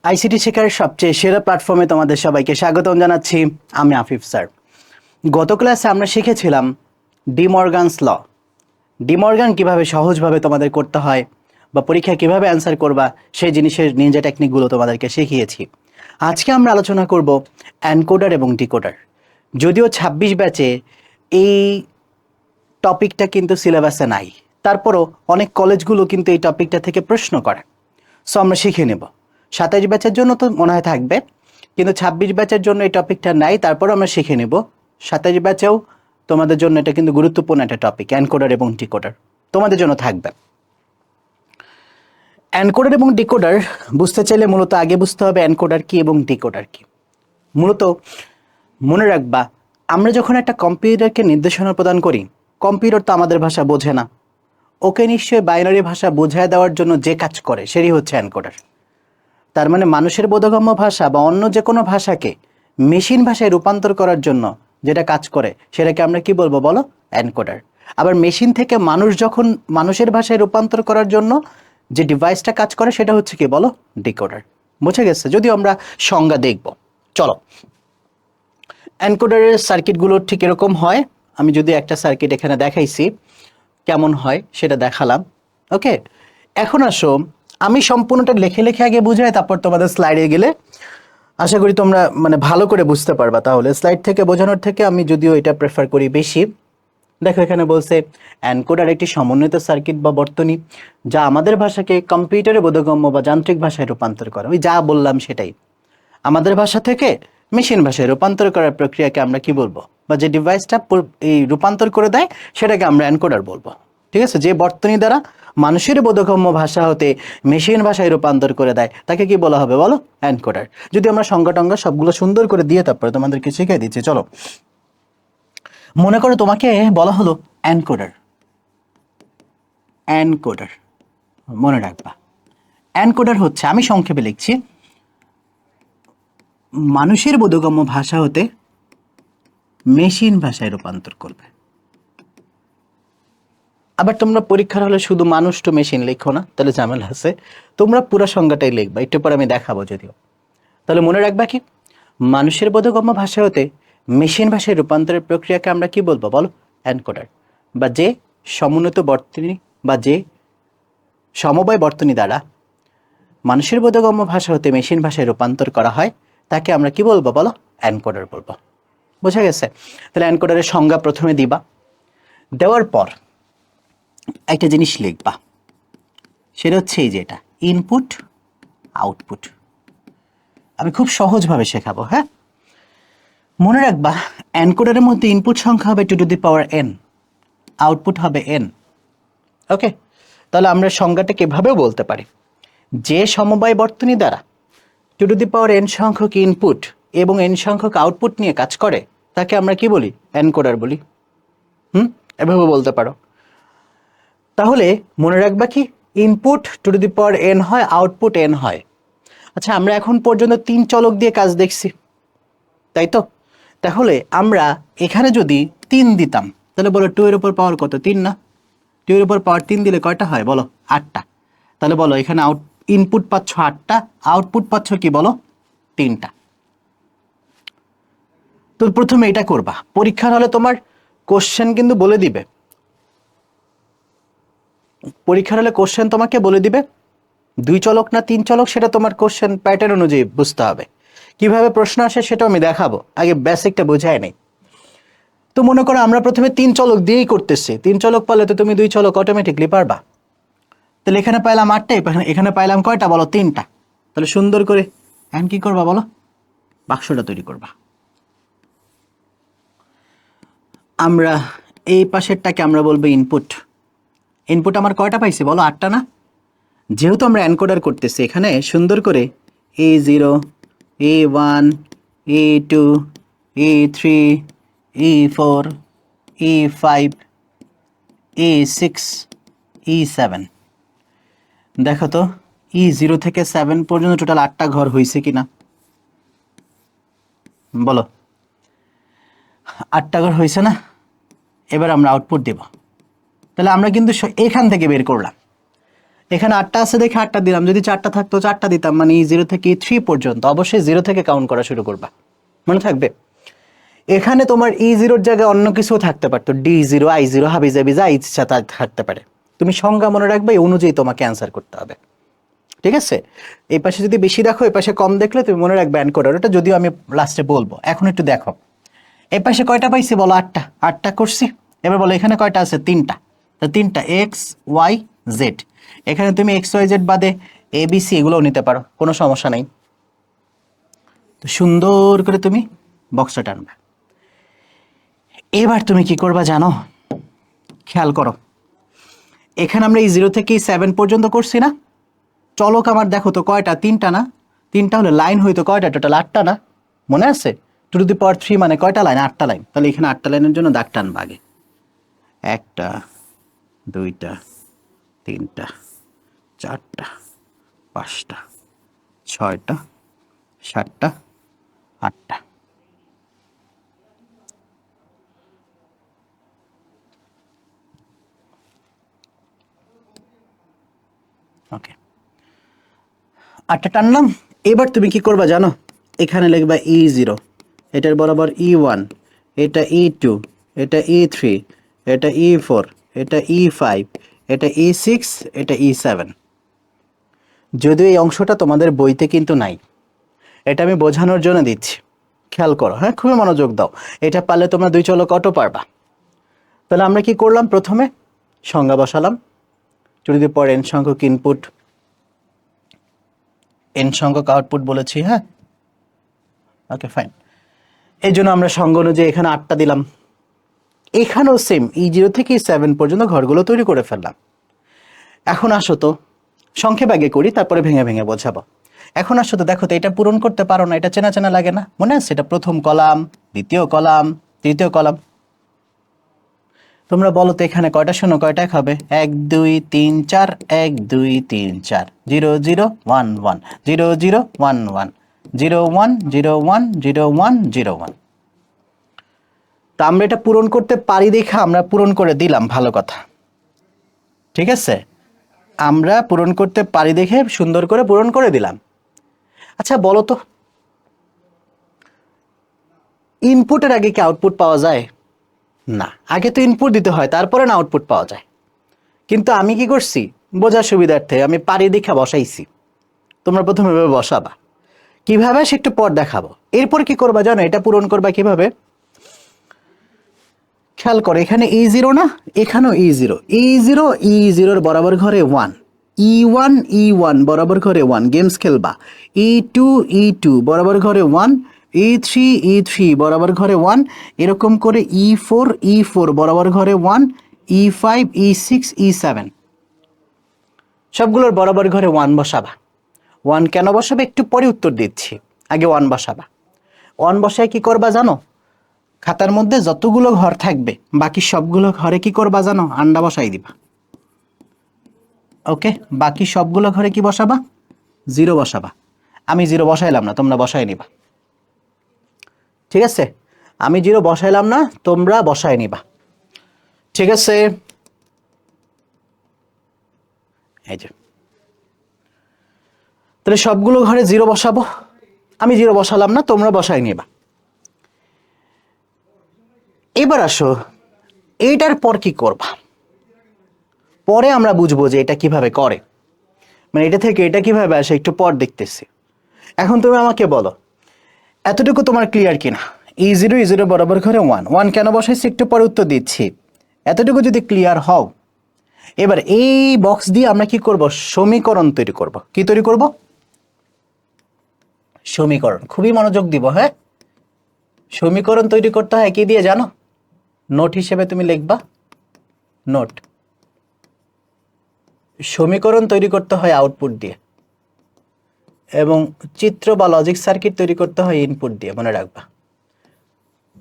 ICT শেখার সবচেয়ে সেরা প্ল্যাটফর্মে তোমাদের সবাইকে স্বাগতম জানাচ্ছি। আমি আফিফ স্যার। গত ক্লাসে আমরা শিখেছিলাম ডিমর্গানস ল। ডিমর্গান কিভাবে সহজভাবে তোমাদের করতে হয় বা পরীক্ষায় কিভাবে অ্যান্সার করবা সেই জিনিসের নিনজা টেকনিকগুলো তোমাদেরকে শিখিয়েছি। আজকে আমরা আলোচনা করব এনকোডার এবং ডিকোডার। যদিও ২৬ ব্যাচে এই টপিকটা কিন্তু সিলেবাসে নাই, তারপরও অনেক কলেজগুলো কিন্তু এই টপিকটা থেকে প্রশ্ন করে। সো আমরা শিখে নেব। ২৭ ব্যাচের জন্য তো মনে হয় থাকবে, কিন্তু ২৬ ব্যাচের জন্য এই টপিকটা নাই, তারপর আমরা শিখে নেব। ২৭ ব্যাচেও তোমাদের জন্য এটা কিন্তু গুরুত্বপূর্ণ একটা টপিক, এনকোডার এবং ডিকোডার তোমাদের জন্য থাকবে। এনকোডার এবং ডিকোডার বুঝতে চাইলে মূলত আগে বুঝতে হবে এনকোডার কি এবং ডিকোডার কি। মূলত মনে রাখবা, আমরা যখন একটা কম্পিউটারকে নির্দেশনা প্রদান করি, কম্পিউটার তো আমাদের ভাষা বোঝে না, ওকে নিশ্চয়ই বাইনারি ভাষা বোঝায় দেওয়ার জন্য যে কাজ করে সেটাই হচ্ছে এনকোডার। তার মানে মানুষের বোধগম্য ভাষা বা অন্য যে কোনো ভাষাকে মেশিন ভাষায় রূপান্তর করার জন্য যেটা কাজ করে সেটাকে আমরা কি বলবো বলো? এনকোডার। আবার মেশিন থেকে মানুষ যখন মানুষের ভাষায় রূপান্তর করার জন্য যে ডিভাইসটা কাজ করে সেটা হচ্ছে কি বলো? ডিকোডার। বুঝে গেছে? যদিও আমরা সংজ্ঞা দেখব। চলো, এনকোডারের সার্কিটগুলো ঠিক এরকম হয়। আমি যদি একটা সার্কিট এখানে দেখাইছি কেমন হয় সেটা দেখালাম। ওকে, এখন আসো আমি সম্পূর্ণটা লেখে লেখে আগে বুঝাই, তারপর তোমাদের স্লাইডে গেলে আশা করি তোমরা ভালো করে বুঝতে পারবা। তাহলে স্লাইড থেকে বোঝানোর থেকে আমি যদিও এটা প্রেফার করি বেশি। দেখো এখানে বলছে এনকোডার একটি সমন্বিত সার্কিট বা বর্তনী যা আমাদের ভাষাকে কম্পিউটারে বোধগম্য বা যান্ত্রিক ভাষায় রূপান্তর করে। ওই যা বললাম সেটাই, আমাদের ভাষা থেকে মেশিন ভাষায় রূপান্তর করার প্রক্রিয়াকে আমরা কি বলবো, বা যে ডিভাইসটা এই রূপান্তর করে দেয় সেটাকে আমরা এনকোডার বলবো। ঠিক আছে? যে বর্তনী দ্বারা মানুষের বোধগম্য ভাষা হতে মেশিন ভাষায় রূপান্তর করে দেয় তাকে কি বলা হবে বলো? এনকোডার। যদি আমরা সংজ্ঞা টঙ্গা সবগুলো সুন্দর করে দিয়ে তারপরে তোমাদেরকে শিখিয়ে দিচ্ছি। চলো, মনে করো তোমাকে বলা হলো এনকোডার। এনকোডার মনে রাখবা, এনকোডার হচ্ছে, আমি সংক্ষেপে লিখছি, মানুষের বোধগম্য ভাষা হতে মেশিন ভাষায় রূপান্তর করবে। আবার তোমরা পরীক্ষার হলে শুধু মানুষ টু মেশিন লিখো না, তাহলে ঝামেলা আছে। তোমরা পুরো সংজ্ঞাটাই লিখবা, একটু পরে আমি দেখাবো যদিও। তাহলে মনে রাখবা কি, মানুষের বোধগম্য ভাষা হতে মেশিন ভাষায় রূপান্তরের প্রক্রিয়াকে আমরা কি বলবো বলো? এনকোডার। বা যে সমন্বিত বর্তনী বা যে সমবায় বর্তনী দ্বারা মানুষের বোধগম্য ভাষা হতে মেশিন ভাষায় রূপান্তর করা হয় তাকে আমরা কি বলবো বলো? এনকোডার বলবো। বোঝা গেছে? তাহলে এনকোডারের সংজ্ঞা প্রথমে দিবা, দেওয়ার পর একটা জিনিস লিখবা, সেটা হচ্ছে এই যে এটা ইনপুট আউটপুট। আমি খুব সহজভাবে শেখাবো। হ্যাঁ, মনে রাখবা এনকোডারের মধ্যে ইনপুট সংখ্যা হবে 2n, আউটপুট হবে n। ওকে, তাহলে আমরা সংজ্ঞাটা কিভাবেও বলতে পারি, যে সমবায় বর্তনী দ্বারা 2n সংখ্যক ইনপুট এবং n সংখ্যক আউটপুট নিয়ে কাজ করে তাকে আমরা কি বলি? এনকোডার বলি। এভাবে বলতে পারো। তাহলে মনে রাখবা কি, ইনপুট 2n হয়, আউটপুট n হয়। আচ্ছা, আমরা এখন পর্যন্ত 3 চলক দিয়ে কাজ দেখছি, তাই তো? তাহলে আমরা এখানে যদি 3 দিতাম তাহলে বলো 2 এর উপর পাওয়ার কত? 3 না? 2 এর উপর পাওয়ার 3 দিলে কয়টা হয় বলো? 8টা। তাহলে বলো এখানে ইনপুট পাচ্ছ 8টা, আউটপুট পাচ্ছ কি বলো? 3টা। তো প্রথমে এটা করবা, পরীক্ষার হলে তোমার কোশ্চেন কিন্তু বলে দিবে, পরীক্ষার হলে কোশ্চেন তোমাকে বলে দিবে 2 চলক না 3 চলক, সেটা তোমার কোশ্চেন প্যাটার্ন অনুযায়ী বুঝতে হবে। কিভাবে প্রশ্ন আসে সেটাও আমি দেখাবো, আগে বেসিকটা বোঝায় নেই। তো মনে করো আমরা প্রথমে 3 চলক দিয়েই করতেছি, 3 চলক পারলে তো তুমি 2 চলক অটোমেটিকলি পারবা। তাহলে এখানে পাইলাম 8টা, এখানে পাইলাম কয়টা বলো? 3টা। তাহলে সুন্দর করে এখন কি করবা বলো? বাক্সটা তৈরি করবা। আমরা এই পাশেরটাকে আমরা বলবো ইনপুট। ইনপুট আমার কয়টা পাইছি বলো? 8টা না? যেহেতু আমরা এনকোডার করতেছি, এখানে সুন্দর করে A0, A1, A2, A3, A4, A5, A6, E7। দেখো তো E0 থেকে 7 পর্যন্ত টোটাল 8টা ঘর হয়েছে কিনা বলো? 8টা ঘর হয়েছে না? এবার আমরা আউটপুট দেব। তাহলে আমরা কিন্তু এখান থেকে বের করলাম। এখানে 8টা আছে দেখে 8টা দিলাম, যদি 4টা থাকতো 4টা দিতাম, মানে E0 থেকে E3 পর্যন্ত। অবশ্যই 0 থেকে কাউন্ট করা শুরু করবা, মনে থাকবে। এখানে তোমার E0 জায়গায় অন্য কিছু থাকতে পারতো, D0, I0, হাবিজাবি যা ইচ্ছা তা থাকতে পারে। তুমি সংজ্ঞা মনে রাখবে, এই অনুযায়ী তোমাকে অ্যান্সার করতে হবে, ঠিক আছে? এই পাশে যদি বেশি দেখো, এই পাশে কম দেখলে তুমি মনে রাখবে অ্যান্ড কোডার, ওটা যদিও আমি লাস্টে বলবো। এখন একটু দেখো, এই পাশে কয়টা পাইছি বলো? 8টা। 8টা করছি। এবার বলো এখানে কয়টা আছে? 3টা। তো 3টা এক্স ওয়াই জেড। এখানে তুমি এক্স ওয়াই জেড বাদে এ বি সি এগুলোও নিতে পারো, কোনো সমস্যা নেই। তো সুন্দর করে তুমি বক্সটা টানবে। এবার তুমি কি করবা জানো? খেয়াল করো, এখানে আমরা E0 থেকে E7 পর্যন্ত করছি না? চলক আমার দেখো তো কয়টা? 3টা না? 3টা হলে লাইন হইতো কয়টা টোটাল? 8টা না? মনে আছে? 2 to the power 3 মানে কয়টা লাইন? 8টা লাইন। তাহলে এখানে 8টা লাইনের জন্য দাগ টানবা আগে। 1টা 2টা 3টা 4টা 5টা 6টা 7টা 8টা। ওকে, 8টা টানলাম। এবার তুমি কি করবা জানো? এখানে লিখবা E0, এটার বরাবর E1, এটা E2, এটা E3, এটা E4, এটা E5, এটা E6, এটা E7। যদিও এই অংশটা তোমাদের বইতে কিন্তু নাই, এটা আমি বোঝানোর জন্য দিচ্ছি। খেয়াল করো, হ্যাঁ, খুবই মনোযোগ দাও। এটা পারলে তোমরা 2 চলক অটো পারবা। তাহলে আমরা কি করলাম? প্রথমে সংজ্ঞা বসালাম, টু দি পাওয়ার n সংখ্যক ইনপুট, n সংখ্যক আউটপুট বলেছি, হ্যাঁ, ওকে ফাইন। এই জন্য আমরা সংজ্ঞা অনুযায়ী এখানে 8টা দিলাম। এখানেও সেম E0 থেকে E7 পর্যন্ত ঘরগুলো তৈরি করে ফেললাম। এখন আসো তো সংক্ষেপ আগে করি, তারপরে ভেঙে ভেঙে বোঝাবো। এখন আসো তো, দেখো তো এটা পূরণ করতে পারো না? এটা চেনা চেনা লাগে না? মনে আছে? এটা প্রথম কলাম, দ্বিতীয় কলাম, তৃতীয় কলাম। তোমরা বলো তো এখানে কয়টা শূন্য কয়টা এক হবে? 1 2 3 4, 1 2 3 4, 0 0 1 1, 0 0 1 1, 0 1 0 1 0 1 0 1। তা আমরা এটা পূরণ করতে পারি দেখে আমরা পূরণ করে দিলাম, ভালো কথা, ঠিক আছে? আমরা পূরণ করতে পারি দেখে সুন্দর করে পূরণ করে দিলাম। আচ্ছা বলো তো, ইনপুটের আগে কি আউটপুট পাওয়া যায়? না, আগে তো ইনপুট দিতে হয়, তারপরে না আউটপুট পাওয়া যায়। কিন্তু আমি কি করছি? বোঝার সুবিধার্থে আমি পারি দেখা বসাইছি। তোমরা প্রথমে এভাবে বসাবা, কিভাবে সে একটু পর দেখাবো। এরপর কি করবা জানো? এটা পূরণ করবা কিভাবে? খেয়াল করো, এখানে E0 না, এখানেও E0, E0 E0 বরাবর ঘরে 1, E1 E1 বরাবর ঘরে 1, গেমস খেলবা। E2 E2 বরাবর ঘরে 1, E3 E3 বরাবর ঘরে 1, এরকম করে E4 E4 বরাবর ঘরে 1, E5 E6 E7 সবগুলোর বরাবর ঘরে 1 বসাবা। 1 কেন বসাবে একটু পরে উত্তর দিচ্ছি, আগে 1 বসাবা। 1 বসায় কি করবা জানো? খাতার মধ্যে যতগুলো ঘর থাকবে বাকি সবগুলো ঘরে কি করবা জানো? আন্ডা বসাই দিবা। ওকে, বাকি সবগুলো ঘরে কি বসাবা? 0 বসাবা। আমি 0 বসাইলাম না, তোমরা বসাই নিবা, ঠিক আছে? আমি 0 বসাইলাম না, তোমরা বসাই নিবা, ঠিক আছে? এই যে, তাহলে সবগুলো ঘরে 0 বসাবো। আমি 0 বসালাম না, তোমরা বসাই নিবা। এবার আসো, এইটার পর কি করবা? পরে আমরা বুঝবো যে এটা কিভাবে করে, মানে এটা থেকে এটা কিভাবে আসে একটু পর দেখতেছি। এখন তুমি আমাকে বলো এতটুকু তোমার ক্লিয়ার কিনা? E0 E0 বরাবর ঘরে 1, 1 কেন বসাইছি একটু পরে উত্তর দিচ্ছি। এতটুকু যদি ক্লিয়ার হও, এবার এই বক্স দিয়ে আমরা কি করব? সমীকরণ তৈরি করব। কি তৈরি করব? সমীকরণ। খুবই মনোযোগ দিব, হ্যাঁ। সমীকরণ তৈরি করতে হয় কি দিয়ে জানো? নোট হিসেবে তুমি লিখবা, নোট। সমীকরণ তৈরি করতে হয় আউটপুট দিয়ে, এবং চিত্র বা লজিক সার্কিট তৈরি করতে হয় ইনপুট দিয়ে, মনে রাখবা।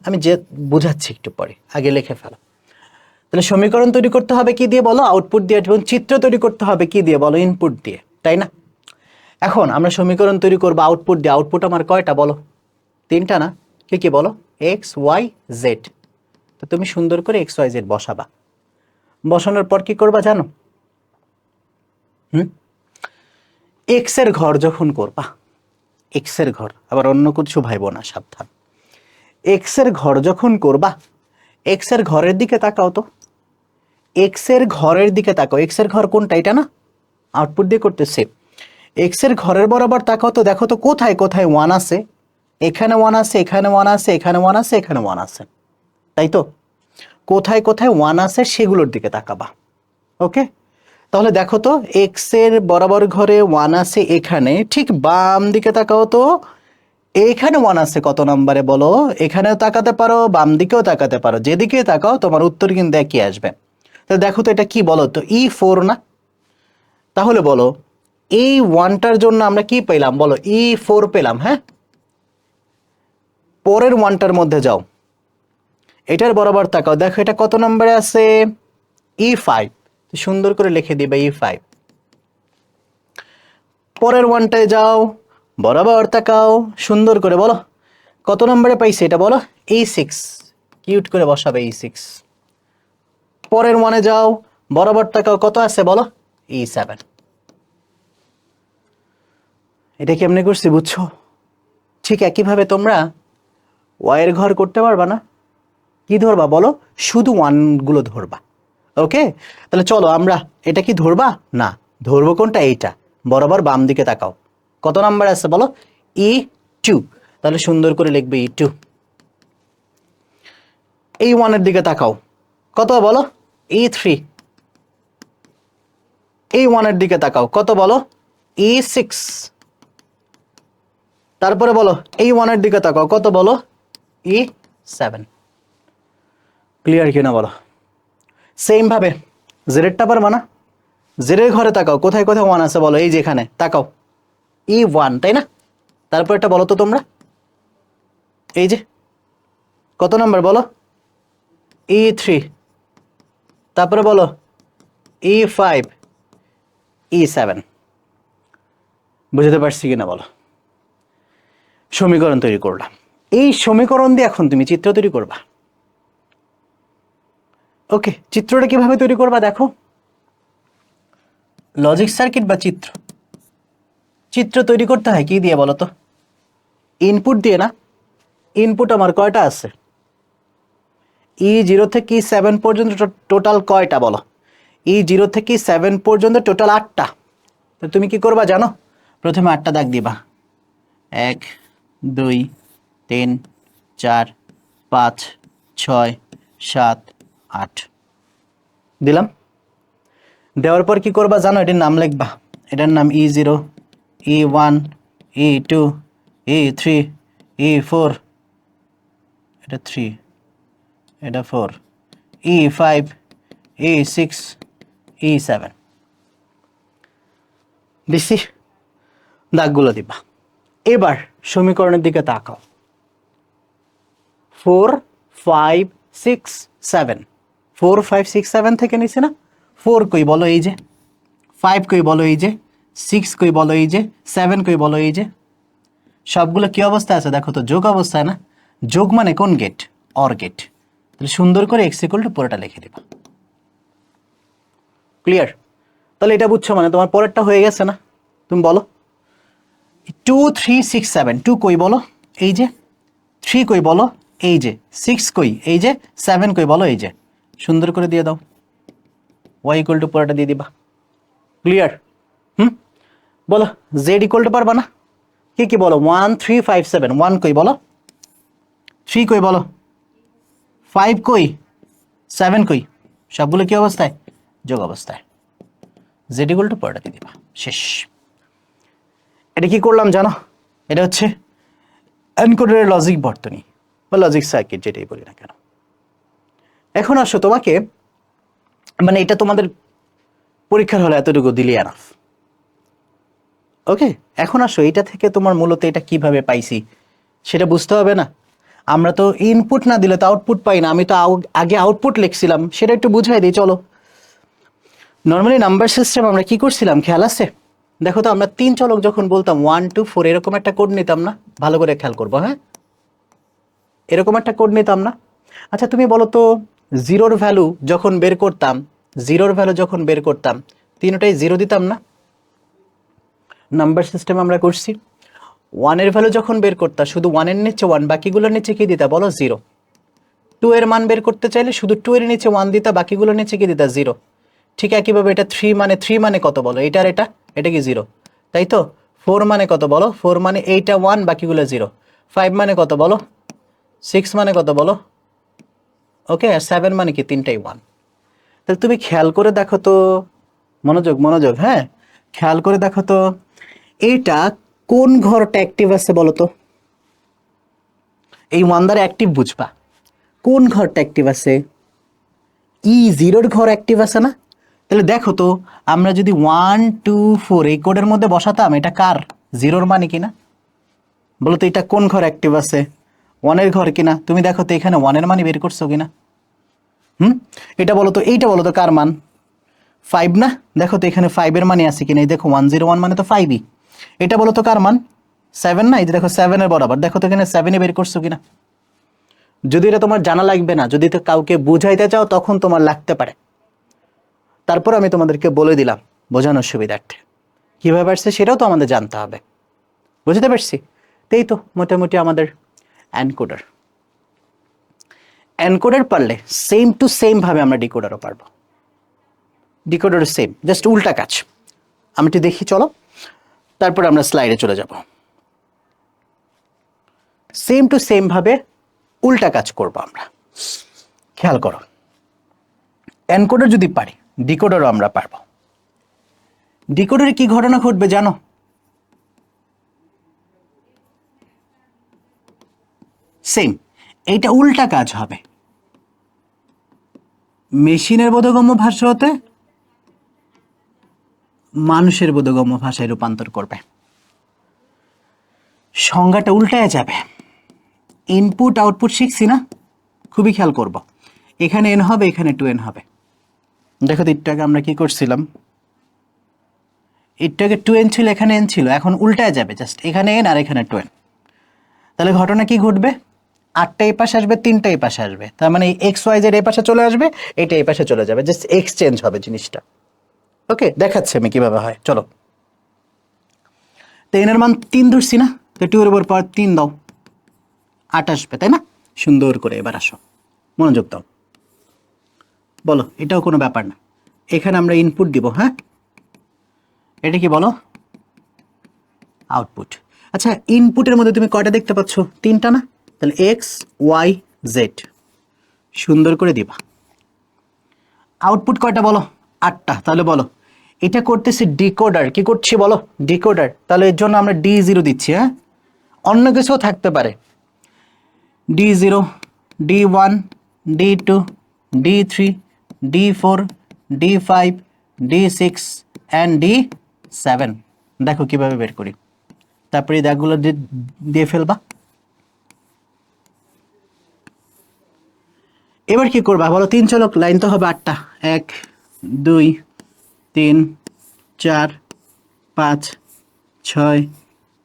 আমি যে বুঝাচ্ছি একটু পরে, আগে লিখে ফেলো। তাহলে সমীকরণ তৈরি করতে হবে কি দিয়ে বলো? আউটপুট দিয়ে। এবং চিত্র তৈরি করতে হবে কি দিয়ে বলো? ইনপুট দিয়ে, তাই না? এখন আমরা সমীকরণ তৈরি করবো আউটপুট দিয়ে। আউটপুট আমার কয়টা বলো? 3টা না? কি কি বলো? X Y Z. তো তুমি সুন্দর করে এক্স ওয়াই জেড বসাবা। বসানোর পর কি করবা জানো? এক্স এর ঘর যখন করবা, এক্স এর ঘর, আবার অন্য কিছু ভাইব না, সাবধান। এক্স এর ঘর যখন করবা, এক্স এর ঘরের দিকে তাকাও তো, এক্স এর ঘরের দিকে তাকাও। এক্স এর ঘর কোনটা? এটা না, আউটপুট দিয়ে করতেছে। এক্স এর ঘরের বরাবর তাকাও তো, দেখো তো কোথায় কোথায় ওয়ান আছে। এখানে ওয়ান আছে, এখানে ওয়ান আছে, এখানে ওয়ান আছে, এখানে ওয়ান আছে, তাই তো? কোথায় কোথায় ওয়ান আছে সেগুলোর দিকে তাকাবা। ওকে, তাহলে দেখো তো এক্স এর বরাবর ঘরে ওয়ান আছে এখানে, ঠিক বাম দিকে তাকাও তো, এইখানে ওয়ান আছে কত নম্বরে বলো? এখানেও তাকাতে পারো, বাম দিকেও তাকাতে পারো, যেদিকে তাকাও তোমার উত্তর কিন্তু একই আসবে। তো দেখো তো এটা কি বলো তো, E4 না? তাহলে বলো এই ওয়ানটার জন্য আমরা কি পেলাম বলো? E4 পেলাম। হ্যাঁ, পরের ওয়ানটার মধ্যে যাও, এটার বরাবর তাকাও, দেখো এটা কত নম্বরে আছে? E5। সুন্দর করে লিখে দিবে E5। পরের ওয়ানটায় যাও, বরাবর তাকাও, সুন্দর করে বলো কত নম্বরে পাইছে এটা বলো? E6। কিউট করে বসাবে E6। পরের ওয়ানে যাও, বরাবর তাকাও, কত আছে বলো? E7। এটা কেমনে করছি বুঝছো? ঠিক একইভাবে তোমরা ওয়াইয়ের ঘর করতে পারবা না? কি ধরবা বলো? শুধু ওয়ানগুলো ধরবা। ওকে, তাহলে চলো আমরা এটা কি ধরবা না, ধরবো কোনটা? এইটা। বরাবর বাম দিকে তাকাও, কত নাম্বার আছে বলো? E2। তাহলে সুন্দর করে লিখবে E2। এই ওয়ানের দিকে তাকাও, কত বলো? E3। এই ওয়ানের দিকে তাকাও, কত বলো? E6। তারপরে বলো এই ওয়ানের দিকে তাকাও, কত বলো? E7। ক্লিয়ার কিনা বলো? সেম ভাবে জেডেরটা পারবা না? জেডের ঘরে তাকাও, কোথায় কোথায় ওয়ান আছে বলো? এই যে এখানে তাকাও, E1, তাই না? তারপর এটা বলো তো তোমরা, এই যে কত নাম্বার বলো? E3। তারপরে বলো E5, E7। বুঝতে পারছি কিনা বলো? সমীকরণ তৈরি করলাম, এই সমীকরণ দিয়ে এখন তুমি চিত্র তৈরি করবা। ওকে, চিত্রটা কিভাবে তৈরি করবা দেখো। লজিক সার্কিট বা চিত্র, চিত্র তৈরি করতে হয় কি দিয়ে বলো তো? ইনপুট দিয়ে না? ইনপুট আমার কয়টা আছে? E0 থেকে E7 পর্যন্ত টোটাল কয়টা বলো? E0 থেকে E7 পর্যন্ত টোটাল 8টা। তো তুমি কি করবা জানো? প্রথমে 8টা দাগ দিবা, 1 2 3 4 5 6 7 8 দিলাম। দেওয়ার পর কি করবা জানো? এটার নাম লিখবা, এটার নাম E0, E1, E2, E3, E4, এটা 3, এটা 4, E5, E6, E7 দিছি, দাগগুলো দিবা। এবার সমীকরণের দিকে তাকাও, 4 5 6 7, 4 5 6 7 থেকে নিছে না? 4 কই বলো? এই যে। 5 কই বলো? এই যে। 6 কই বলো? এই যে। 7 কই বলো? এই যে। সবগুলো কি অবস্থায় আছে দেখো তো? যোগ অবস্থায় না? যোগ মানে কোন গেট? Or gate. তাহলে সুন্দর করে x ইকুয়াল টু পুরোটা লিখে দিবা। ক্লিয়ার? তাহলে এটা বুঝছো মানে তোমার পরেরটা হয়ে গেছে না? তুমি বলো 2 3 6 7, 2 কই বলো? এই যে। 3 কই বলো? এই যে। 6 কই? এই যে। 7 কই বলো? এই যে। সুন্দর করে দিয়ে দাও, y ইকুয়াল টু পুরোটা দিয়ে দিবা। ক্লিয়ার? বলো z ইকুয়াল টু পারবা না? কি কি বলো? 1 3 5 7, 1 কই বলো? 3 কই বলো? 5 কই? 7 কই? সবগুলো কি অবস্থায়? যোগ অবস্থায়। z ইকুয়াল টু পুরোটা দিয়ে দিবা, শেষ। এটা কি করলাম জানো? এটা হচ্ছে এনকোডারের লজিক বর্তনী বা লজিক সার্কিট, যেটাই বলি না কেন। এখন আসো তোমাকে, মানে এটা তোমাদের পরীক্ষার হলে এতটুকু দিলি এনাফ। ওকে, এখন আসো এটা থেকে তোমার মূলত এটা কিভাবে পাইছি সেটা বুঝতে হবে না? আমরা তো ইনপুট না দিলে তো আউটপুট পাই না। আমি তো আগে আউটপুট লিখছিলাম, সেটা একটু বুঝাই দিই চলো। নর্মালি নাম্বার সিস্টেম আমরা কি করছিলাম খেয়াল আছে? দেখো তো, আমরা 3 চলক যখন বলতাম 1 2 4 এরকম একটা কোড নিতাম না? ভালো করে খেয়াল করবো, হ্যাঁ, এরকম একটা কোড নিতাম না? আচ্ছা তুমি বলো তো, জিরোর ভ্যালু যখন বের করতাম, জিরোর ভ্যালু যখন বের করতাম, তিনটাই জিরো দিতাম না? নাম্বার সিস্টেম আমরা করছি। ওয়ানের ভ্যালু যখন বের করতা শুধু ওয়ানের নিচে ওয়ান, বাকিগুলোর নিচে কি দিতা বলো? জিরো। টু এর মান বের করতে চাইলে শুধু টু এর নিচে ওয়ান দিতা, বাকিগুলোর নিচে কি দিতা? জিরো। ঠিক একইভাবে এটা থ্রি মানে কত বলো? এটার এটা কি জিরো, তাই তো? ফোর মানে কত বলো? ফোর মানে এইটা ওয়ান, বাকিগুলো জিরো। ফাইভ মানে কত বলো? সিক্স মানে কত বলো? ওকে, আর সেভেন মানে কি? তিনটাই ওয়ান। তাহলে তুমি খেয়াল করে দেখো তো, মনোযোগ মনোযোগ, হ্যাঁ খেয়াল করে দেখো তো, এইটা কোন ঘরটা অ্যাক্টিভ আছে বলো তো? এই ওয়ান দ্বারা অ্যাক্টিভ বুঝবা, কোন ঘরটা অ্যাক্টিভ আছে? জিরোর ঘর অ্যাক্টিভ আছে না? তাহলে দেখো তো, আমরা যদি 1 2 4 এই কোডের মধ্যে বসাতাম, এটা কার? জিরোর মানে কিনা বলো তো? এটা কোন ঘর অ্যাক্টিভ আছে? ওয়ানের ঘর কিনা? তুমি দেখো তো এখানে ওয়ানের মানে বের করছো কিনা? এটা বলো তো, এইটা বলো তো কার মান? ফাইভ না? দেখো তো এখানে ফাইভের মানে আছে কিনা? এই দেখো 101 মানে তো ফাইভই। এটা বলো তো কার মান? সেভেন না? এই যে দেখো সেভেনের বরাবর, দেখো তো এখানে সেভেনে বের করছো কিনা? যদি এটা তোমার জানা লাগবে না, যদি তো কাউকে বুঝাইতে চাও তখন তোমার লাগতে পারে, তারপর আমি তোমাদেরকে বলে দিলাম বোঝানোর সুবিধার্থে। কীভাবে আসছে সেটাও তো আমাদের জানতে হবে, বুঝতে পারছি? তাই তো মোটামুটি আমাদের এনকোডার। এনকোডার পারলে সেম টু সেম ভাবে আমরা ডিকোডারও পারবো। ডিকোডারও সেম, জাস্ট উল্টা কাজ। আমি একটু দেখি, চলো, তারপর আমরা স্লাইডে চলে যাব। সেম টু সেম ভাবে উল্টা কাজ করব আমরা। খেয়াল করো, এনকোডার যদি পারি, ডিকোডারও আমরা পারবো। ডিকোডারে কি ঘটনা ঘটবে জানো? সেম, এইটা উল্টা কাজ হবে। মেশিনের বোধগম্য ভাষা হতে মানুষের বোধগম্য ভাষায় রূপান্তর করবে। সংজ্ঞাটা উল্টায় যাবে। ইনপুট আউটপুট শিখছি না? খুবই খেয়াল করব। এখানে এন হবে, এখানে টু এন হবে। দেখো তো একটু আগে আমরা কি করছিলাম, একটু আগে টু এন ছিল, এখানে এন ছিল, এখন উল্টায় যাবে, জাস্ট এখানে এন আর এখানে টু এন। তাহলে ঘটনা কি ঘটবে? আটটা এই পাশে আসবে, তিনটা এই পাশে আসবে, তার মানে এক্স ওয়াই জেড এই পাশে চলে আসবে, এটা এই পাশে চলে যাবে, জাস্ট এক্সচেঞ্জ হবে জিনিসটা। ওকে, দেখাচ্ছি আমি কিভাবে হয়, চলো। তো এনের মান 3 ধরছি না? তো 2 এর উপর পাওয়ার 3 দাও, 8 আসবে, তাই না? সুন্দর করে এবার আসো, মনোযোগ দাও, বলো। এটাও কোনো ব্যাপার না, এখানে আমরা ইনপুট দিব, হ্যাঁ? এটা কি বলো? আউটপুট। আচ্ছা, ইনপুটের মধ্যে তুমি কয়টা দেখতে পাচ্ছ? 3টা না? তাহলে এক্স ওয়াই জেড, সুন্দর করে দিবা। আউটপুট কয়টা বলো? 8টা। তাহলে বলো, এটা করতেছি ডিকোডার, কি করছি বলো? ডিকোডার। তাহলে এর জন্য আমরা D0 দিচ্ছি, হ্যাঁ? অন্য কিছুও থাকতে পারে, D0, D1, D2, D3, D4, D5, D6 and D7। দেখো কিভাবে বের করি, তারপরে এই দাগগুলো দিয়ে ফেলবা। এবার কি করবা বলো? 3 চলক লাইন তো হবে 8টা, 1 2 3 4 5 6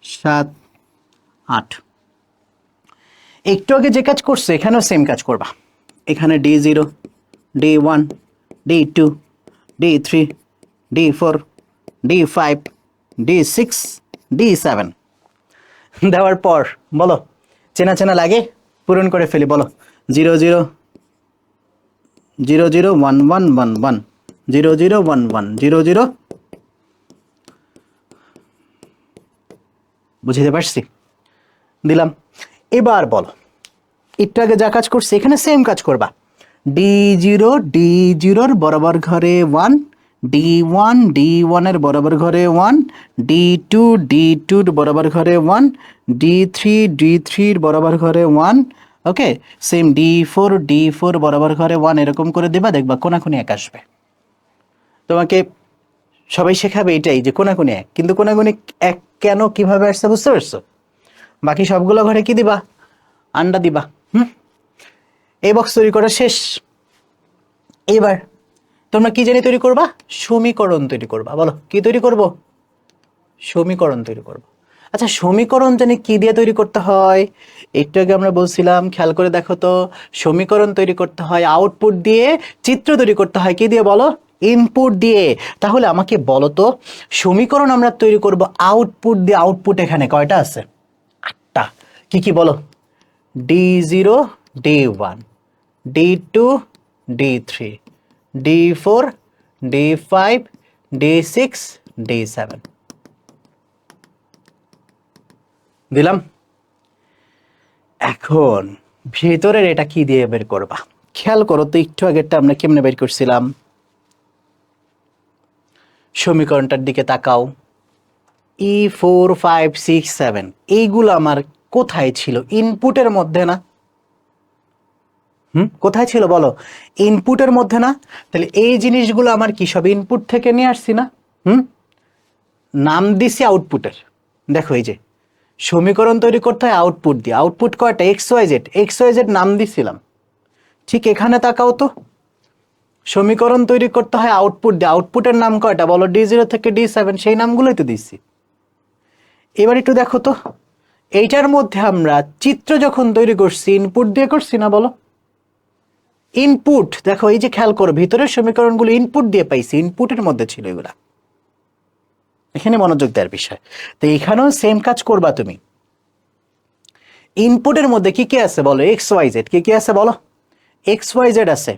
7 8। একটু আগে যে কাজ করছে এখানেও সেম কাজ করবা। এখানে D0, D1, D2, D3, D4, D5, D6, D7 দেওয়ার পর বলো, চেনা চেনা লাগে? পূরণ করে ফেলি, বলো। 0 0 0 0 1 1 1 1 0 0 1 1 0 0। বুঝতে পারছি? দিলাম। এবার বলো, একটু আগে যা কাজ করছে এখানে সেম কাজ করবা। D0, D0 বরাবর ঘরে 1, D1, D1 এর বরাবর ঘরে 1, D2, D2 বরাবর ঘরে 1, D3, D3 বরাবর ঘরে 1। ওকে, সেম D4, D4 বরাবর ঘরে 1, এরকম করে দেবা, দেখবা কোনাকুনি এক আসবে। তোমাকে সবাই শেখাবে এটাই যে কোনাকুনি এক, কিন্তু কোনাকুনি এক কেন, কিভাবে আসছে বুঝতে পারছো? বাকি সবগুলো ঘরে কি দিবা? আন্ডা দিবা। এই বক্স তৈরি করা শেষ। এবার তোমরা কি জানি তৈরি করবা? সমীকরণ তৈরি করবা। বলো, কি তৈরি করব? সমীকরণ তৈরি করব। আচ্ছা, সমীকরণ জানি কি দিয়ে তৈরি করতে হয়? একটু আগে আমরা বলছিলাম, খেয়াল করে দেখো তো, সমীকরণ তৈরি করতে হয় আউটপুট দিয়ে, চিত্র তৈরি করতে হয় কি দিয়ে বলো? ইনপুট দিয়ে। তাহলে আমাকে বলো তো, সমীকরণ আমরা তৈরি করব আউটপুট দিয়ে। আউটপুট এখানে কয়টা আছে? 8টা। কি কি বলো? D0, D1, D2, D3, D4, D5, D6, D7 দিলাম। এখন ভেতরের এটা কি দিয়ে বের করবা? খেয়াল করো তো, একটু আগেরটা আমরা কেমনে বের করছিলাম? সমীকরণটার দিকে তাকাও। E4, 5, 6, 7 এইগুলো আমার কোথায় ছিল? ইনপুটের মধ্যে না? কোথায় ছিল বলো? ইনপুটের মধ্যে না? তাহলে এই জিনিসগুলো আমার কি সব ইনপুট থেকে নিয়ে আসছি না? হুম, নাম দিছি আউটপুটের। দেখো এই যে সমীকরণ তৈরি করতে হয় আউটপুট দিয়ে। আউটপুট কয়টা? এক্স ওয়াই জেড নাম দিছিলাম। ঠিক এখানে তাকাও তো, সমীকরণ তৈরি করতে হয় আউটপুট দিয়ে। আউটপুটের নাম কয়টা বলো? D0 থেকে D7, সেই নামগুলোই তো দিচ্ছি। এবার একটু দেখো তো, এইটার মধ্যে আমরা চিত্র যখন তৈরি করছি ইনপুট দিয়ে করছি না বলো? ইনপুট দেখো, এই যে খেয়াল করো, ভিতরের সমীকরণগুলো ইনপুট দিয়ে পাইছি, ইনপুটের মধ্যে ছিল এগুলা। এখানে মনোযোগ দেওয়ার বিষয়। তো এখানেও সেম কাজ করবা তুমি। ইনপুটের মধ্যে কি কি আছে বলো? X Y Z. কি কি আছে বলো? এক্স ওয়াই জেড আছে।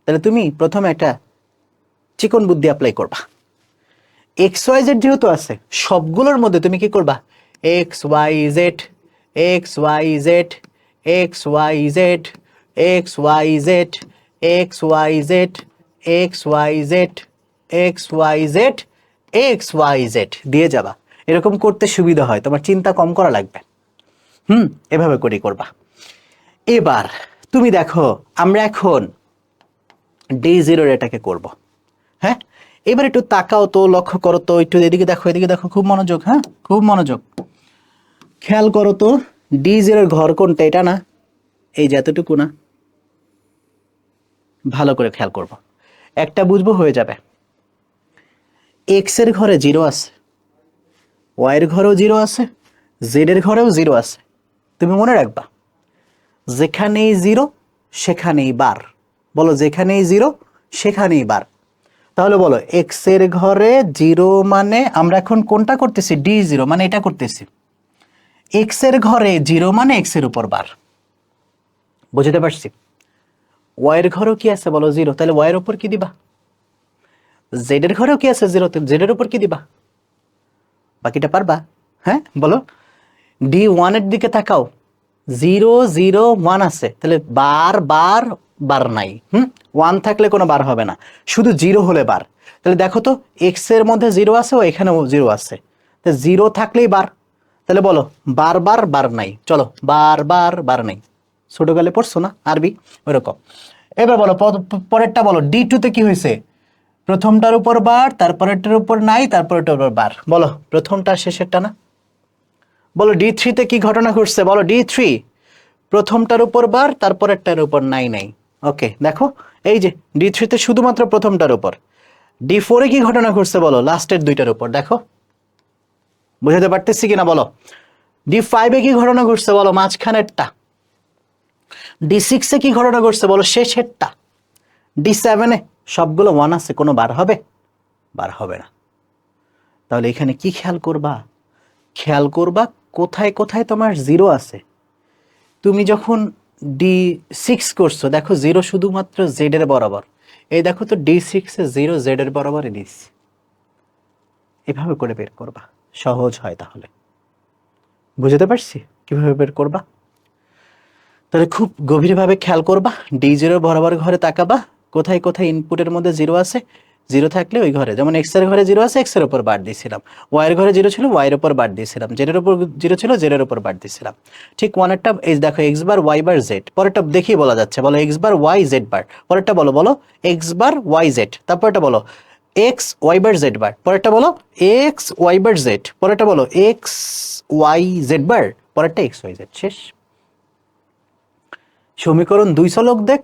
তাহলে তুমি প্রথমে একটা চিকন বুদ্ধি অ্যাপ্লাই করবা। এক্স ওয়াই জেড যেহেতু আছে, সবগুলোর মধ্যে তুমি কি করবা? X Y Z, X Y Z, X Y Z, X Y Z, X Y Z, X Y Z, X Y Z, X Y Z দিয়ে যাবা। এরকম করতে সুবিধা হয়, তোমার চিন্তা কম করা লাগবে। এভাবে করে করবা। এবার তুমি দেখো, আমরা এখন D0 এটাকে করব। হ্যাঁ, এবার একটু তাকাও তো, লক্ষ্য করো তো, একটু এদিকে দেখো, এদিকে দেখো, খুব মনোযোগ। হ্যাঁ, খুব মনোযোগ। খেয়াল করো তো, D0 ঘর কোনটা? এটা না? এই যে এতটুকু না? ভালো করে খেয়াল করব, একটা বুঝবো হয়ে যাবে। এক্স এর ঘরে 0 আছে, ওয়াই এর ঘরেও 0 আছে, জেড এর ঘরেও 0 আছে। তুমি মনে রাখবা, যেখানেই 0 সেখানেই বার। বলো, যেখানেই 0 সেখানেই বার। তাহলে বলো, এক্স এর ঘরে 0 মানে আমরা এখন কোনটা করতেছি? D0 মানে এটা করতেছি। এক্স এর ঘরে 0 মানে এক্স এর উপর বার। বুঝতে পারছি? ওয়াই এর ঘরেও কি আছে বলো? 0। তাহলে ওয়াই এর উপর কি দিবা? জেড এর ঘরেও কি আছে? 0। জেড এর উপর কি দিবা? বাকিটা পারবা? হ্যাঁ বলো। D1 এর দিকে তাকাও, 0, 0, 1 আছে। তাহলে বার বার বার নাই। 1 থাকলে কোনো বার হবে না, শুধু 0 হলে বার। তাহলে দেখো তো, এক্স এর মধ্যে 0 আছে, ও এখানেও 0 আছে। তো 0 থাকলেই বার। তাহলে বলো, বার বার বার নাই। চলো, বার বার বার নাই। ছোটকালে পড়ছো না আরবি? ওইরকম। এবার বলো পরেরটা বলো। D2 তে কি হয়েছে? প্রথমটার উপর বার, তারপরেরটার উপর নাই, তারপরেরটার উপর বার। বলো, প্রথমটা শেষেরটা না? বলো D3 তে কি ঘটনা ঘটছে? বলো D3 প্রথমটার উপর বার, তারপরেরটার উপর নাই নাই। ওকে, দেখো এই যে D3 তে শুধুমাত্র প্রথমটার উপর। D4 এ কি ঘটনা ঘটছে বলো? লাস্টের দুইটার উপর। দেখো, বুঝাতে পারতেছি কিনা বলো? D5 এ কি ঘটনা ঘটছে বলো? মাঝখানেরটা। D6 এ কি ঘটনা ঘটছে বলো? শেষেরটা। D7 এ সবগুলো 1 আছে, কোনো বার হবে? বার হবে না। তাহলে এখানে কি খেয়াল করবা? খেয়াল করবা কোথায় কোথায় তোমার 0 আছে। তুমি যখন D6 করছো, দেখো 0 শুধুমাত্র জেড এর বরাবর। এই দেখো তো, D6 এ 0 জেড এর বরাবরই দিচ্ছি। এভাবে করে বের করবা, সহজ হয়। তাহলে বুঝতে পারছি কিভাবে বের করবা? তাহলে খুব গভীরভাবে খেয়াল করবা, D0 বরাবর ঘরে তাকাবা, কোথায় কোথায় ইনপুটের মধ্যে 0 আছে। 0 থাকলে ওই ঘরে, যেমন এক্স এর ঘরে 0 আছে, এক্স এর উপর বার দিয়েছিলাম। ওয়াই এর ঘরে 0 ছিল, ওয়াই এর উপর বার দিয়েছিলাম। জেড এর উপর 0 ছিল, জেড এর উপর বার দিয়েছিলাম। ঠিক ওয়ানেরটা এই দেখো, x bar y bar Z. পরেরটা দেখেই বলা যাচ্ছে, বলো x bar Y Z bar. পরেরটা বলো, বলো এক্স বার ওয়াই জেড। তারপরটা বলো X y bar Z bar. পরেরটা বলো এক্স ওয়াই বার জেড। পরেরটা বলো এক্স ওয়াই জেড বার। পরেরটা এক্স ওয়াই জেড। শেষ। সমীকরণ 2 চলক দেখ,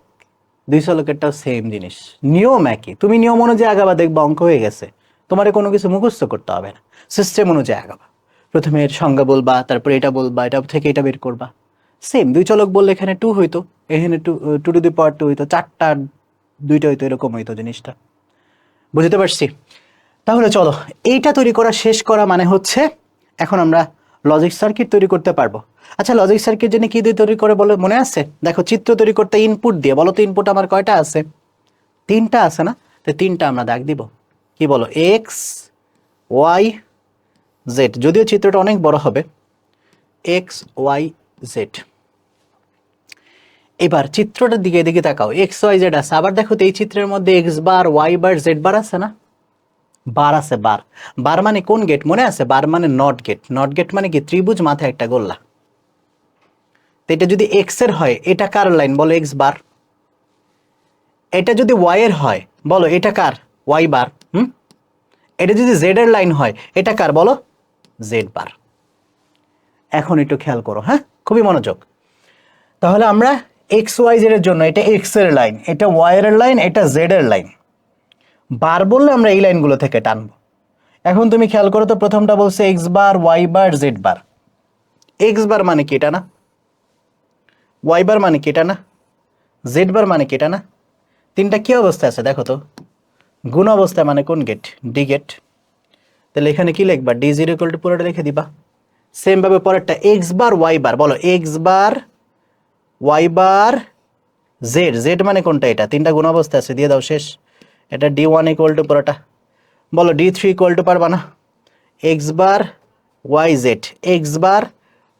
2 চলকেরটাও সেম জিনিস, নিয়ম একই। তুমি নিয়ম অনুযায়ী আগাবা, দেখবা অঙ্ক হয়ে গেছে। তোমার কোনো কিছু মুখস্থ করতে হবে না, সিস্টেম অনুযায়ী আগাবা। প্রথমে এর সংজ্ঞা বলবা, তারপরে এটা বলবা, এটা থেকে এটা বের করবা। সেম 2 চলক বললে এখানে 2 হইতো, এখানে 2 টু দি পাওয়ার 2 হইতো, 4টা 2টা হইতো, এরকম হইতো জিনিসটা। বুঝতে পারছি? তাহলে চলো, এইটা তৈরি করা শেষ করা মানে হচ্ছে এখন আমরা লজিক সার্কিট তৈরি করতে পারবো। আচ্ছা, লজিক সার্কিট জন্য কি দিয়ে তৈরি করে বলে মনে আছে? দেখো, চিত্র তৈরি করতে ইনপুট দিয়ে, বলো তো ইনপুট আমার কয়টা আছে? তিনটা আছে না? তো তিনটা আমরা দাগ দিব, কি বলো, এক্স ওয়াই জেড। যদিও চিত্রটা অনেক বড় হবে, এক্স ওয়াই জেড। এবার চিত্রটার দিকে এদিকে তাকাও, এক্স ওয়াই জেড আছে, আবার দেখো তো এই চিত্রের মধ্যে x bar y bar Z bar আছে না? বার আছে, বার। বার মানে কোন গেট মনে আছে? বার মানে নট গেট। নট গেট মানে কি? ত্রিভুজ, মাথায় একটা গোল্লা। তো এটা যদি এক্স এর হয়, এটা কার লাইন বলো? X bar. এটা যদি ওয়াই এর হয়, বলো এটা কার? Y bar. এটা যদি জেড এর লাইন হয়, এটা কার বলো? Z bar. এখন একটু খেয়াল করো, হ্যাঁ, খুবই মনোযোগ। তাহলে আমরা এক্স ওয়াই জেড এর জন্য এটা এক্স এর লাইন, এটা ওয়াই এর লাইন, এটা জেড এর লাইন। বার বললে আমরা এই লাইনগুলো থেকে টানবো। এখন তুমি খেয়াল করো তো, প্রথমটা বলছে x bar y bar Z bar. X bar মানে কি? এটা না? ওয়াই বার মানে কি? এটা না? জেড বার মানে কি? এটা না? তিনটা কি অবস্থায় আছে দেখো তো? গুণ অবস্থায়, মানে কোন গেট? D gate. তাহলে এখানে কি লিখবা? ডি জিরো ইকুয়াল টু পুরোটা লিখে দিবা। সেম ভাবে পরেরটা এক্স বার ওয়াই বার, বলো x bar y bar Z. Z মানে কোনটা? এটা। তিনটা গুণ অবস্থা আছে, দিয়ে দাও, শেষ। এটা ডি ওয়ান ইকুয়াল টু পুরোটা, বলো ডি থ্রি ইকুয়াল টু, পারবা না? X bar Y Z. X bar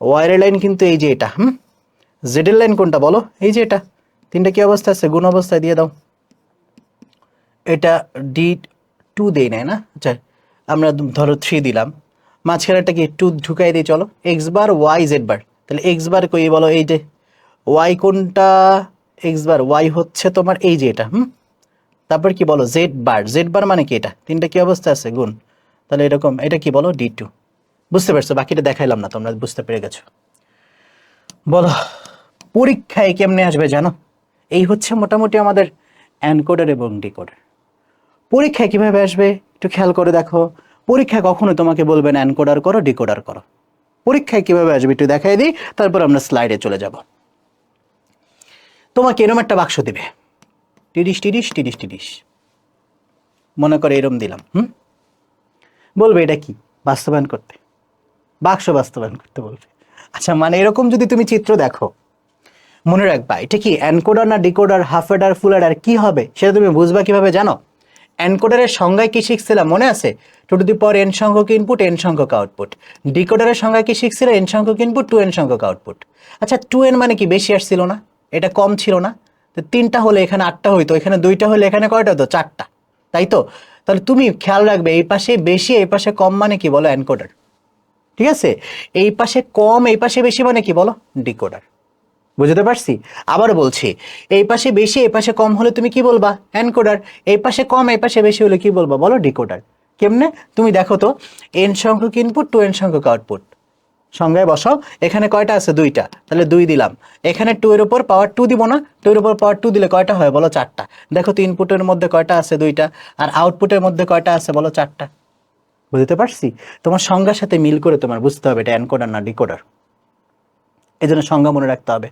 Y এর লাইন কিন্তু এই যে এটা, জেড এর লাইন কোনটা বলো? এই যে এটা। তিনটা কি অবস্থা আছে? গুণ অবস্থায়, দিয়ে দাও। এটা ডি টু দেই নাই না? আচ্ছা, আমরা ধরো থ্রি দিলাম, মাঝখানেটা কি টু ঢুকাই দিই, চলো। X bar Y Z bar, তাহলে এক্স বার কই বলো? এই যে। ওয়াই কোনটা? এক্স বার ওয়াই হচ্ছে তোমার এই যে এটা, তারপর কি বলো? Z bar. জেড বার মানে কি? এটা। তিনটা কি অবস্থা আছে? গুণ। তাহলে এরকম, এটা কি বলো? D two. বুঝতে পারছো? বাকিটা দেখাইলাম না, তোমরা বুঝতে পেরে গেছো। বলো, পরীক্ষায় কেমনে আসবে জানো? এই হচ্ছে মোটামুটি আমাদের এনকোডার এবং ডিকোডার। পরীক্ষায় কিভাবে আসবে একটু খেয়াল করে দেখো। পরীক্ষায় কখনো তোমাকে বলবে না এনকোডার করো ডিকোডার করো। পরীক্ষায় কিভাবে আসবে একটু দেখাই দিই, তারপর আমরা স্লাইডে চলে যাব। তোমাকে এরম একটা বাক্স দিবে, তিরিশ তিরিশ তিরিশ তিরিশ, মনে করে এরম দিলাম, বলবে এটা কি? বাস্তবায়ন করতে, বাক্স বাস্তবায়ন করতে বলবে। আচ্ছা, মানে এরকম যদি তুমি চিত্র দেখো, মনে রাখবা এটা কি এনকোডার না ডিকোডার, হাফ এডার ফুল এডার কি হবে সেটা তুমি বুঝবা কিভাবে জানো? এনকোডারের সংজ্ঞায় কি শিখছিলাম মনে আছে? Two to the power N সংখ্যক ইনপুট, এন সংখ্যক আউটপুট। ডিকোডারের সংজ্ঞায় কি শিখছিল? এন সংখ্যক ইনপুট, টু এন সংখ্যক আউটপুট। আচ্ছা, টু এন মানে কি? বেশি আসছিল না, এটা কম ছিল না? তো তিনটা হলে এখানে আটটা হইতো, এখানে দুইটা হলে এখানে কয়টা হতো? চারটা, তাই তো? তাহলে তুমি খেয়াল রাখবে, এই পাশে বেশি এই পাশে কম মানে কি বলো? এনকোডার। ঠিক আছে? এই পাশে কম এই পাশে বেশি মানে কি বলো? ডিকোডার। বুঝতে পারছি? আবার বলছি, এই পাশে বেশি এই পাশে কম হলে তুমি কি বলবা? এনকোডার। এই পাশে কম এই পাশে বেশি হলে কি বলবা বলো? ডিকোডার। কেমনে? তুমি দেখো তো, এন সংখ্যক ইনপুট, টু এন সংখ্যক আউটপুট। সংজ্ঞায় বসাও, এখানে কয়টা আছে? দুইটা, তাহলে দুই দিলাম। এখানে টু এর উপর পাওয়ার টু দিব না? টু এর উপর পাওয়ার টু দিলে কয়টা হয় বলো? চারটা। দেখো তো ইনপুটের মধ্যে কয়টা আছে? দুইটা। আর আউটপুটের মধ্যে কয়টা আছে বলো? চারটা। বুঝতে পারছি? তোমার সংজ্ঞার সাথে মিল করে তোমার বুঝতে হবে এটা এনকোডার না ডিকোডার। এই জন্য সংজ্ঞা মনে রাখতে হবে।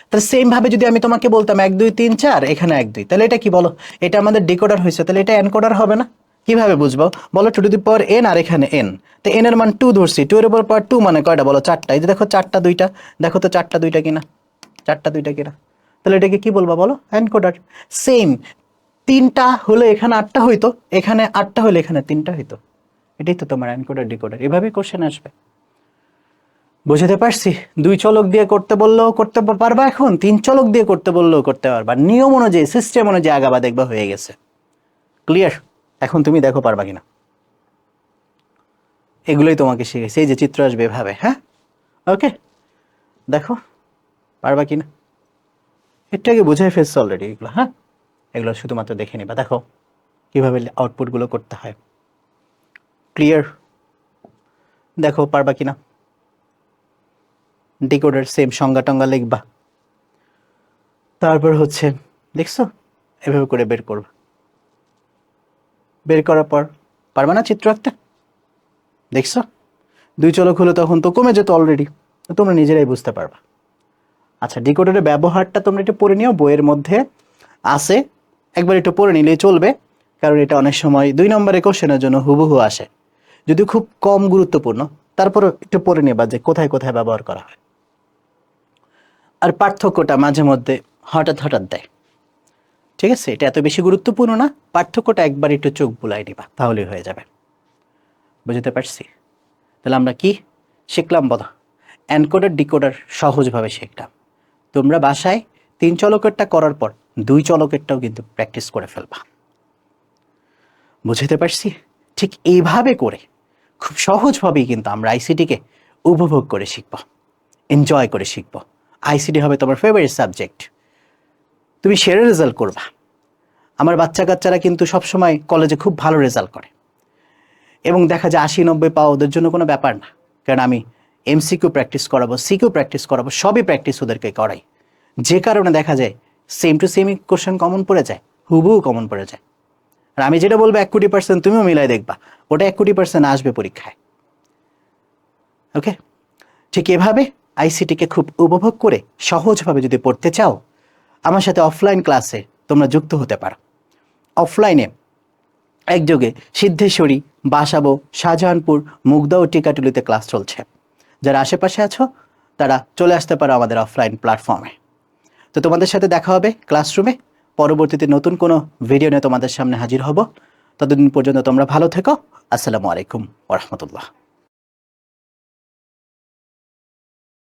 তাহলে সেম ভাবে যদি আমি তোমাকে বলতাম 1 2 3 4, এখানে 1 2, তাহলে এটা কি বলো? এটা আমাদের ডিকোডার হয়েছে, তাহলে এটা এনকোডার হবে না? কিভাবে বুঝবো বলো? Two to the power n, আর এখানে এন, তো এন এর মান 2 ধরছি, 2 এর উপর পাওয়ার 2 মানে কয়টা বলো? চারটা। এই যে দেখো, চারটা দুইটা, দেখো তো চারটা দুইটা কিনা? চারটা দুইটা কিনা? তাহলে এটাকে কি বলবো বলো? এনকোডার। সেম, তিনটা হলে এখানে আটটা হইতো, এখানে আটটা হলে এখানে তিনটা হইতো। এটাই তো তোমার এনকোডার ডিকোডার। এভাবে কোশ্চেন আসবে। বুঝতে পারছি? দুই চলক দিয়ে করতে বললেও করতে পারবা, এখন তিন চলক দিয়ে করতে বললেও করতে পারবা। নিয়ম অনুযায়ী, সিস্টেম অনুযায়ী আগাবা, দেখবা হয়ে গেছে। ক্লিয়ার? এখন তুমি দেখো পারবা কিনা। এগুলোই তোমাকে শিখেছি, এই যে চিত্র আসবে এভাবে, হ্যাঁ? ওকে, দেখো পারবা কিনা। এটাকে বুঝাই ফেলছো অলরেডি এগুলো, হ্যাঁ? এগুলো শুধুমাত্র দেখে নিবা, দেখো কিভাবে আউটপুটগুলো করতে হয়। ক্লিয়ার? দেখো পারবা কিনা। ডিকোডার সেম, সংজ্ঞা টঙ্গা লিখবা, তারপর হচ্ছে দেখছো এভাবে করে বের করবা। বের করার পর পারবা না চিত্র আঁকতে? দেখছো দুই চলক হলো তখন তো কমে যেত অলরেডি, তোমরা নিজেরাই বুঝতে পারবা। আচ্ছা, ডিকোডারের ব্যবহারটা তোমরা একটু পড়ে নিও, বইয়ের মধ্যে আছে, একবার একটু পড়ে নিলেই চলবে। কারণ এটা অনেক সময় 2 নম্বরের কোশ্চেনের জন্য হুবহু আসে, যদি খুব কম গুরুত্বপূর্ণ তারপরে একটু পড়ে নেবা যে কোথায় কোথায় ব্যবহার করা হয়। আর পার্থক্যটা মাঝে মধ্যে হঠাৎ হঠাৎ দেয়, ঠিক আছে? এটা এত বেশি গুরুত্বপূর্ণ না, পার্থক্যটা একবার একটু চোখ বুলাই নিবা, তাহলেই হয়ে যাবে। বুঝতে পারছি? তাহলে আমরা কি শিখলাম বলো? এনকোডার ডিকোডার সহজভাবে শিখলাম। তোমরা বাসায় 3 চলকেরটা করার পর 2 চলকেরটাও কিন্তু প্র্যাকটিস করে ফেলবা। বুঝতে পারছি? ঠিক এইভাবে করে খুব সহজভাবেই কিন্তু আমরা আইসিটিকে উপভোগ করে শিখব, এনজয় করে শিখব। আইসিটি হবে তোমার ফেভারিট সাবজেক্ট, তুমি সেরা রেজাল্ট করবা। আমার বাচ্চা কাচ্চারা কিন্তু সবসময় কলেজে খুব ভালো রেজাল্ট করে এবং দেখা যায় 80-90 পাওয়া ওদের জন্য কোনো ব্যাপার না, কারণ আমি এমসিকিউ প্র্যাকটিস করাবো, সিকিউ প্র্যাকটিস করাবো, সবই প্র্যাকটিস ওদেরকে করাই। যে কারণে দেখা যায় সেম টু সেমই কোশ্চেন কমন পড়ে যায়, হুবহু কমন পড়ে যায়। আর আমি যেটা বলবো 1,000,000% তুমিও মিলাই দেখবা, ওটা 1,000,000% আসবে পরীক্ষায়। ওকে, ঠিক এভাবে আইসিটিকে খুব উপভোগ করে সহজভাবে যদি পড়তে চাও, আমার সাথে অফলাইন ক্লাসে তোমরা যুক্ত হতে পারো। অফলাইনে একযোগে সিদ্ধেশ্বরী, বাসাবো, শাহজাহানপুর, মুগদা ও টিকাটুলিতে ক্লাস চলছে। যারা আশেপাশে আছো তারা চলে আসতে পারো আমাদের অফলাইন প্ল্যাটফর্মে। তো তোমাদের সাথে দেখা হবে ক্লাসরুমে। পরবর্তীতে নতুন কোনো ভিডিও নিয়ে তোমাদের সামনে হাজির হব। ততদিন পর্যন্ত তোমরা ভালো থেকো। আসসালামু আলাইকুম ওয়া রাহমাতুল্লাহ।